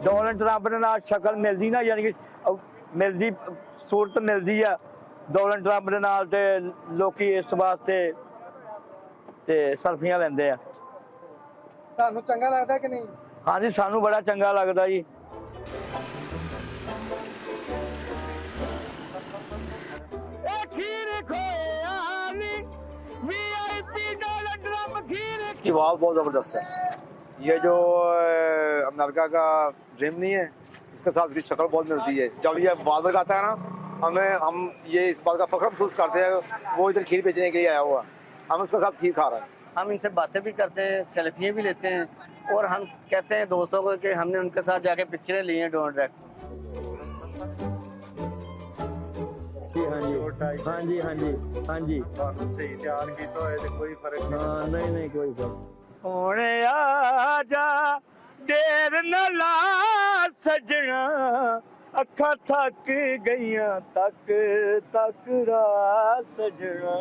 Donald Trump ਦੇ ਨਾਲ ਸ਼ਕਲ ਮਿਲਦੀ ਨਾ, ਯਾਨੀ ਕਿ ਮਿਲਦੀ ਸੂਰਤ ਮਿਲਦੀ ਆ ਡੋਨਲਡ ਟਰੰਪ ਦੇ ਨਾਲ, ਤੇ ਲੋਕੀ ਇਸ ਵਾਸਤੇ ਤੇ ਸੈਲਫੀਆਂ ਲੈਂਦੇ ਆ। ਤੁਹਾਨੂੰ ਚੰਗਾ ਲੱਗਦਾ ਕਿ ਨਹੀਂ? ਹਾਂਜੀ, ਸਾਨੂੰ ਬੜਾ ਚੰਗਾ ਲੱਗਦਾ ਜੀ। इसकी वाव बहुत ज़बरदस्त है। ये जो अमेरिका का ड्रीम नहीं है, इसके साथ इसकी शक्ल बहुत मिलती है। जब ये बाजार का आता है ना, हम ये इस बात का फख्र महसूस करते हैं वो इधर खीर बेचने के लिए आया हुआ, हम उसके साथ खीर खा रहे हैं। हम इनसे बातें भी करते हैं, सेल्फियाँ भी लेते हैं, और हम कहते हैं दोस्तों को कि हमने उनके साथ जाके पिक्चरें ली हैं डोनाल्ड ट्रंप। हाँ जी हाँ जी हाँ जी, सही तैयार की तो कोई फर्क हाँ नहीं कोई फर्क। होने आजा देर न ला सजना, अखा थक गईयां तक तक रात सजना।